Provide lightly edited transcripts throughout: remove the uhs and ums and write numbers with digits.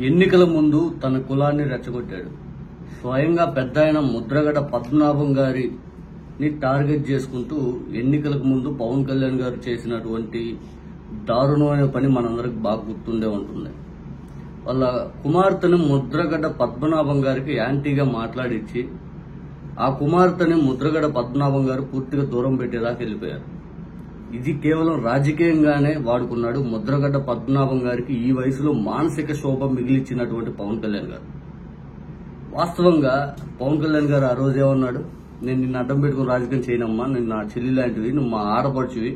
ఎన్నికల ముందు తన కులాన్ని రెచ్చగొట్టాడు. స్వయంగా పెద్దాయన ముద్రగడ పద్మనాభం గారిని టార్గెట్ చేసుకుంటూ ఎన్నికలకు ముందు పవన్ కళ్యాణ్ గారు చేసినటువంటి దారుణమైన పని మనందరికి బాగా గుర్తుండే ఉంటుంది. వాళ్ళ కుమార్తెను ముద్రగడ పద్మనాభం గారికి యాంటీగా మాట్లాడించి ఆ కుమార్తెని ముద్రగడ పద్మనాభం గారు పూర్తిగా దూరం పెట్టేదాకా వెళ్ళిపోయారు. ఇది కేవలం రాజకీయంగానే వాడుకున్నాడు ముద్రగడ్డ పద్మనాభం గారికి ఈ వయసులో మానసిక శోభ మిగిలిచ్చినటువంటి పవన్ కళ్యాణ్ గారు. వాస్తవంగా పవన్ కళ్యాణ్ గారు ఆ రోజు ఏమన్నాడు, నేను నిన్ను అడ్డం పెట్టుకుని రాజకీయం చేయనమ్మా, నేను నా చెల్లి లాంటివి, నువ్వు మా ఆడపడుచువి,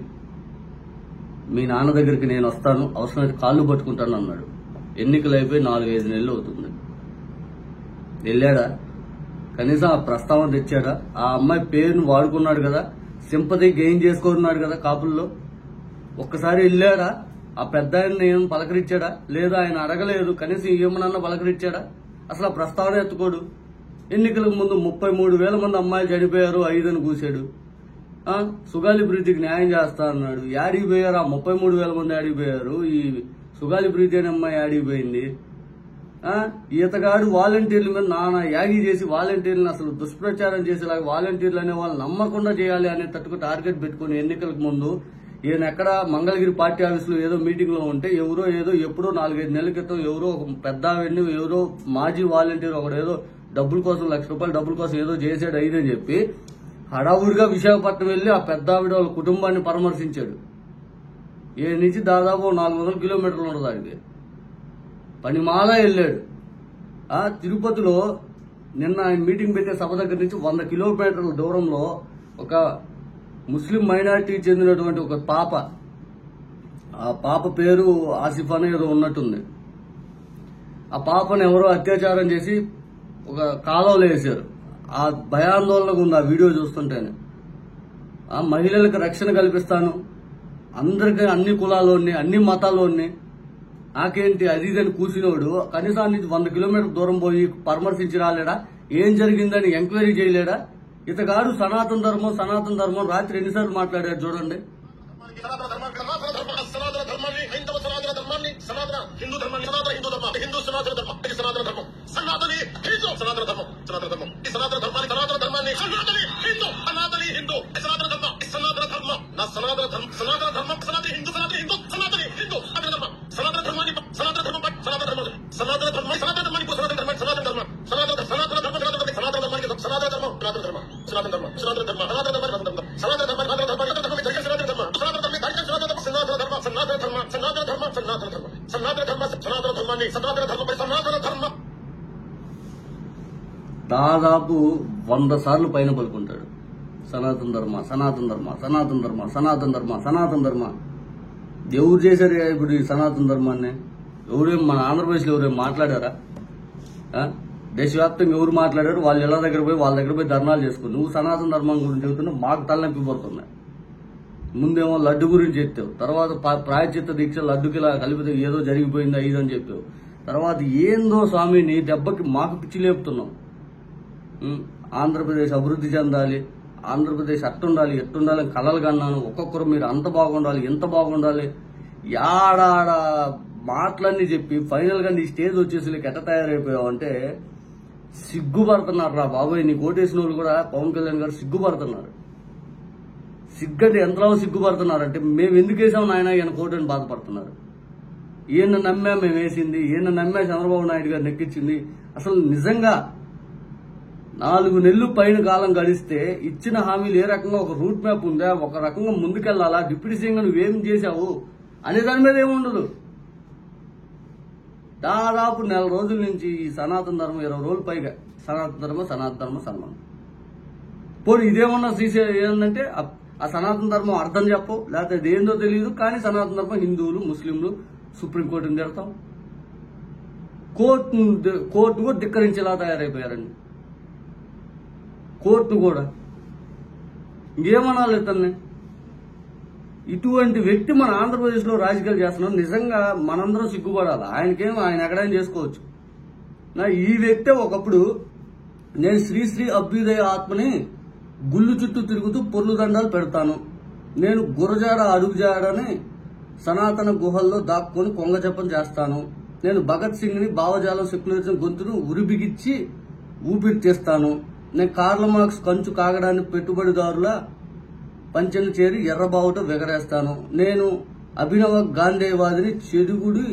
మీ నాన్న దగ్గరికి నేను వస్తాను, అవసరమైతే కాళ్ళు పట్టుకుంటాను అన్నాడు. ఎన్నికలు అయిపోయి 4-5 నెలలు అవుతుంది. వెళ్ళాడా? కనీసం ఆ ప్రస్తావన తెచ్చాడా? ఆ అమ్మాయి పేరును వాడుకున్నాడు కదా, సింపతి గెయిన్ చేసుకున్నాడు కదా కాపుల్లో. ఒక్కసారి వెళ్ళాడా? ఆ పెద్ద ఆయన ఏం పలకరించాడా? లేదా ఆయన అడగలేదు, కనీసం ఏమన్నా పలకరించాడా? అసలు ఆ ప్రస్తావన ఎత్తుకోడు. ఎన్నికలకు ముందు 33,000 మంది అమ్మాయిలు చనిపోయారు, 5 అని కూసాడు. సుగాలి ప్రీతికి న్యాయం చేస్తా అన్నాడు. యాడికి పోయారు? ఆ 33,000 మంది యాడిపోయారు? ఈ సుగాలి ప్రీతి అనే అమ్మాయి యాడిపోయింది? ఈతగాడు వాలంటీర్ల మీద నానా యాగి చేసి వాలంటీర్లను అసలు దుష్ప్రచారం చేసేలాగా వాలంటీర్లు అనే వాళ్ళు నమ్మకుండా చేయాలి అనే తట్టుకు టార్గెట్ పెట్టుకుని ఎన్నికలకు ముందు ఈయన ఎక్కడ మంగళగిరి పార్టీ ఆఫీసులో ఏదో మీటింగ్ లో ఉంటే ఎవరో ఏదో ఎప్పుడో 4-5 నెలల క్రితం ఎవరో ఒక పెద్ద ఆవిడ్ని ఎవరో మాజీ వాలంటీర్ ఒకడు ఏదో డబ్బుల కోసం ₹1,00,000 డబ్బుల కోసం ఏదో చేశాడు అయిందని చెప్పి హడావుడిగా విశాఖపట్నం వెళ్లి ఆ పెద్ద ఆవిడ వాళ్ళ కుటుంబాన్ని పరామర్శించాడు. ఏ నుంచి దాదాపు 400 కిలోమీటర్లు ఉండదు ఆయనకి. పనిమాలా వెళ్ళాడు. తిరుపతిలో నిన్న ఆయన మీటింగ్ పెట్టే సభ దగ్గర నుంచి 100 కిలోమీటర్ల దూరంలో ఒక ముస్లిం మైనారిటీ చెందినటువంటి ఒక పాప, ఆ పాప పేరు ఆసిఫ్ అని ఏదో ఉన్నట్టుంది. ఆ పాపను ఎవరో అత్యాచారం చేసి ఒక కాలువలో వేశారు. ఆ భయాందోళనగా ఉంది ఆ వీడియో చూస్తుంటేనే. ఆ మహిళలకు రక్షణ కల్పిస్తాను, అందరికీ అన్ని కులాల్లోని అన్ని మతాల్లోని, నాకేంటి అది ఇదని కూసినోడు కనీసం నుంచి 100 కిలోమీటర్ల దూరం పోయి పరామర్శించి రాలేడా? ఏం జరిగిందని ఎంక్వైరీ చేయలేడా? ఇతగాడు సనాతన ధర్మం రాత్రి ఎన్నిసార్లు మాట్లాడారు చూడండి. దాదాపు 100 సార్లు పైన పలుకుంటాడు సనాతన ధర్మ. ఎవరు చేశారు ఇప్పుడు ఈ సనాతన ధర్మాన్ని? ఎవరేం మన ఆంధ్రప్రదేశ్లో ఎవరేం మాట్లాడారా? దేశవ్యాప్తంగా ఎవరు మాట్లాడారు? వాళ్ళు ఇళ్ల దగ్గర పోయి వాళ్ళ దగ్గర పోయి ధర్నాలు చేసుకుని నువ్వు సనాతన ధర్మం గురించి చెబుతున్నా మాకు తలనొప్పి పడుతున్నాయి. ముందేమో లడ్డు గురించి చెప్తావు, తర్వాత ప్రాయశ్చిత్త దీక్ష లడ్డుకి ఇలా కలిపితే ఏదో జరిగిపోయింది అని చెప్పావు. తర్వాత ఏందో స్వామి నీ దెబ్బకి మాకు పిచ్చి లేపుతున్నావు. ఆంధ్రప్రదేశ్ అభివృద్ధి చెందాలి, ఆంధ్రప్రదేశ్ అట్టుండాలి ఎట్టుండాలి కలలు కన్నాను. ఒక్కొక్కరు మీరు అంత బాగుండాలి ఎంత బాగుండాలి యాడాడ మాటలన్నీ చెప్పి ఫైనల్ గా నీ స్టేజ్ వచ్చేసి ఎట్ట తయారైపోయావు అంటే సిగ్గుపడుతున్నారు రా బాబోయ్. నీ కోటేసిన వాళ్ళు కూడా పవన్ కళ్యాణ్ గారు సిగ్గుపడుతున్నారు. సిగ్గంటే ఎంతలో సిగ్గుపడుతున్నారంటే మేము ఎందుకు వేసాం నాయన ఈయన కోటని బాధపడుతున్నారు. ఈయన నమ్మా మేము వేసింది, ఈయన నమ్మా చంద్రబాబు నాయుడు గారు నెక్కించింది. అసలు నిజంగా 4 నెలలు పైన కాలం గడిస్తే ఇచ్చిన హామీలు ఏ రకంగా ఒక రూట్ మ్యాప్ ఉందా, ఒక రకంగా ముందుకెళ్లాలా, డిప్యూటీ సీఎంగా నువ్వేం చేశావు అనే దాని మీద ఏముండదు. దాదాపు 4 రోజుల నుంచి ఈ సనాతన ధర్మం 20 రోజులు పైగా సనాతన ధర్మం పోనీ ఇదేమన్నా ఏంటంటే ఆ సనాతన ధర్మం అర్థం చెప్పవు, లేకపోతే అది ఏందో తెలియదు. కానీ సనాతన ధర్మం హిందువులు ముస్లింలు సుప్రీంకోర్టుని తిడతాం, కోర్టు కూడా ధిక్కరించేలా తయారైపోయారండి. కోర్టు కూడా ఇంకేమనాలి ఇతన్ని? ఇటువంటి వ్యక్తి మన ఆంధ్రప్రదేశ్ లో రాజకీయాలు చేస్తున్నాం. నిజంగా మనందరం సిగ్గుపడాలి. ఆయన ఎక్కడైనా చేసుకోవచ్చు. ఈ వ్యక్తే ఒకప్పుడు నేను శ్రీ అభ్యుదయ ఆత్మని గుళ్ళు చుట్టూ తిరుగుతూ పొర్లు దండాలు పెడతాను, నేను గురజాడ అడుగుజాడని సనాతన గుహల్లో దాక్కుని కొంగ జపం చేస్తాను, నేను భగత్ సింగ్ ని భావజాలం సెక్యులరిజం గొంతును ఉరిబిగిచ్చి ఊపిరి తీస్తాను. నేను కార్ల మార్క్స్ కంచు కాగడాన్ని పెట్టుబడిదారుల పంచెను చేరి ఎర్రబావుట వెగరేస్తాను. నేను అభినవ గాంధేవాదిని చెడుగుడి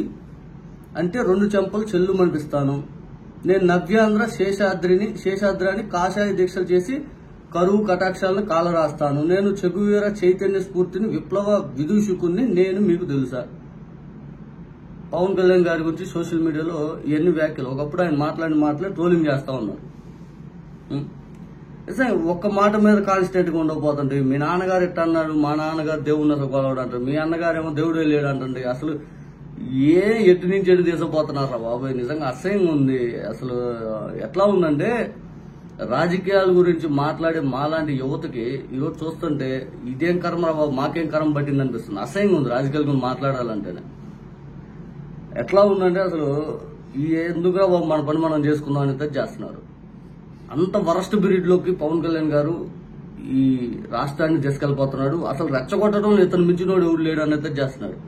అంటే 2 చెంపలు చెల్లు మనిపిస్తాను. నేను నవ్యాంధ్ర శేషాద్రాన్ని కాషాయ దీక్షలు చేసి కరువు కటాక్షాలను కాలరాస్తాను. నేను చెగువీర చైతన్య స్ఫూర్తిని విప్లవ విదూషకుని నేను మీకు తెలుసా. పవన్ కళ్యాణ్ గారి గురించి సోషల్ మీడియాలో ఎన్ని వ్యాఖ్యలు. ఒకప్పుడు ఆయన మాట్లాడి ట్రోలింగ్ చేస్తా ఉన్నారు. ఒక్క మాట మీద కాన్స్టెంట్ గా ఉండకపోతుంటే మీ నాన్నగారు ఎట్ట అన్నాడు, మా నాన్నగారు దేవుడు గొలవడు అంటారు, మీ అన్నగారేమో దేవుడే లేడు అంటండి. అసలు ఎటు నుంచి ఎటు తీసుకుపోతున్నారా బాబాయ్, నిజంగా అసహ్యంగా ఉంది. అసలు ఎట్లా ఉందంటే రాజకీయాల గురించి మాట్లాడే మాలాంటి యువతకి ఈరోజు చూస్తుంటే ఇదేం కర్మ రా బాబు, మాకేం కర్మ పట్టింది అనిపిస్తుంది. అసహ్యంగా ఉంది రాజకీయాల గురించి మాట్లాడాలంటేనే. ఎట్లా ఉందంటే అసలు ఎందుకురా బాబు మన పని మనం చేసుకుందాం అనేది చేస్తున్నారు. అంత వరస్ట్ పీరియడ్ లోకి పవన్ కళ్యాణ్ గారు ఈ రాష్ట్రాన్ని తీసుకెళ్లిపోతున్నాడు. అసలు రెచ్చగొట్టడం ఇతను మించినోడు ఎవరు లేడు అనేది చేస్తున్నాడు.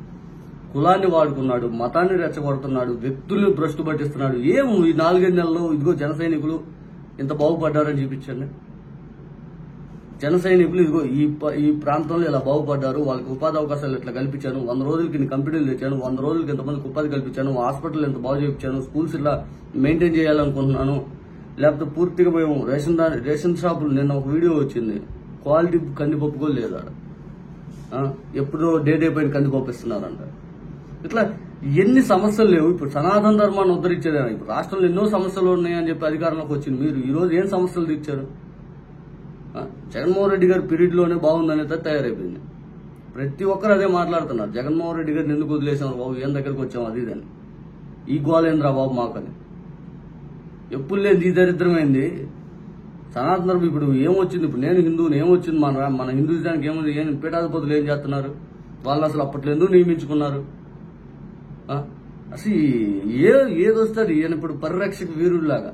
కులాన్ని వాడుకున్నాడు, మతాన్ని రెచ్చగొడుతున్నాడు, వ్యక్తుల్ని భ్రష్టు పట్టిస్తున్నాడు. ఈ 4-5 నెలల్లో ఇదిగో జన సైనికులు ఇంత బాగుపడ్డారని చూపించండి. జన సైనికులు ఇదిగో ఈ ప్రాంతంలో ఇలా బాగుపడ్డారు, వాళ్ళకి ఉపాధి అవకాశాలు ఇట్లా కల్పించాను, 100 రోజులకి ఇన్ని కంపెనీలు తెచ్చాను, 100 రోజులకి ఇంతమందికి ఉపాధి కల్పించాను, హాస్పిటల్ ఎంత బాగు చేయించాను, స్కూల్స్ ఇలా మెయింటైన్ చేయాలనుకుంటున్నాను. లేకపోతే పూర్తిగా మేము రేషన్ షాపులు, నిన్న ఒక వీడియో వచ్చింది, క్వాలిటీ కందిపప్పు కూడా లేదు ఆడ, ఎప్పుడో డేట్ అయిపోయిన కందిపప్పు ఇస్తున్నారంట. ఇట్లా ఎన్ని సమస్యలు లేవు. ఇప్పుడు సనాతన ధర్మాన్ని ఉద్ధరించేదే. ఇప్పుడు రాష్ట్రంలో ఎన్నో సమస్యలు ఉన్నాయని చెప్పి అధికారంలోకి వచ్చింది మీరు. ఈ రోజు ఏం సమస్యలు తెచ్చారు? జగన్మోహన్ రెడ్డి గారి పీరియడ్ లోనే బాగుందనేది తయారైపోయింది. ప్రతి ఒక్కరు అదే మాట్లాడుతున్నారు. జగన్మోహన్ రెడ్డి గారిని ఎందుకు వదిలేసాం బాబు, ఏం దగ్గరకు వచ్చాము అది ఇదని. ఈ గోలేంద్రా బాబు మాకని ఎప్పుడు లేదు. ఈ దరిద్రమైంది సనాతన ధర్మం. ఇప్పుడు ఏమొచ్చింది? ఇప్పుడు నేను హిందువుని, ఏమొచ్చింది? మన హిందూయిజానికి ఏముంది? ఏం పీఠాధిపతులు ఏం చేస్తున్నారు? వాళ్ళు అసలు అప్పట్లో ఎందుకు నియమించుకున్నారు? అసలు ఏదొస్తుంది? ఈయన ఇప్పుడు పరిరక్షక వీరుడిలాగా.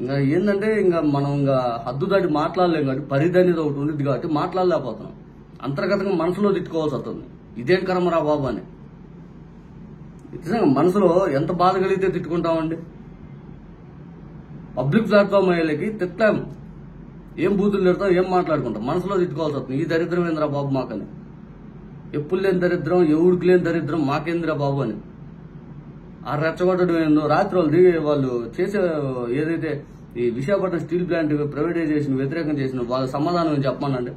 ఇంకా ఏంటంటే ఇంకా మనం ఇంకా హద్దు దాటి మాట్లాడలేం కాబట్టి, పరిధి అనేది ఒకటి ఉండిద్ది కాబట్టి మాట్లాడలేకపోతున్నాం. అంతర్గతంగా మనసులో తిట్టుకోవాల్సి వస్తుంది. ఇదేం కర్మరా బాబు అని. నిజంగా మనసులో ఎంత బాధ కలిగితే తిట్టుకుంటామండి. పబ్లిక్ ప్లాట్ఫామ్ అయ్యేలకి తిట్టాము, ఏం బూతులు తిడతాం, ఏం మాట్లాడుకుంటాం, మనసులో తిట్టుకోవాల్సి వస్తుంది. ఈ దరిద్రం ఏంద్రా బాబు మాకని. ఎప్పుడు లేని దరిద్రం, ఎవరికి లేని దరిద్రం మాకేంద్రా బాబు అని. ఆ రెచ్చగొట్టడం ఏందో. రాత్రి వాళ్ళు చేసే ఏదైతే ఈ విశాఖపట్నం స్టీల్ ప్లాంట్ ప్రైవేటైజేషన్ వ్యతిరేకం చేసిన వాళ్ళ సమాధానం చెప్పమనండి.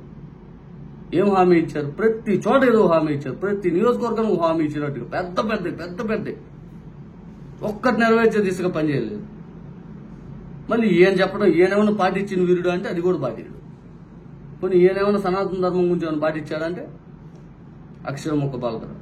ఏం హామీ ఇచ్చారు? ప్రతి చోట ఏదో హామీ ఇచ్చారు. ప్రతి నియోజకవర్గం హామీ ఇచ్చినట్టుగా పెద్ద పెద్ద ఒక్కటి నెరవేర్చే దిశగా పనిచేయలేదు. మళ్ళీ ఈయన చెప్పడం, ఈయనేమన్నా పాటించిన వీరుడు అంటే అది కూడా పాటించాడు. పోనీ ఈయనేమన్నా సనాతన ధర్మం గురించి ఏమైనా పాటించాడంటే అక్షరం ఒక్క పాలకరు.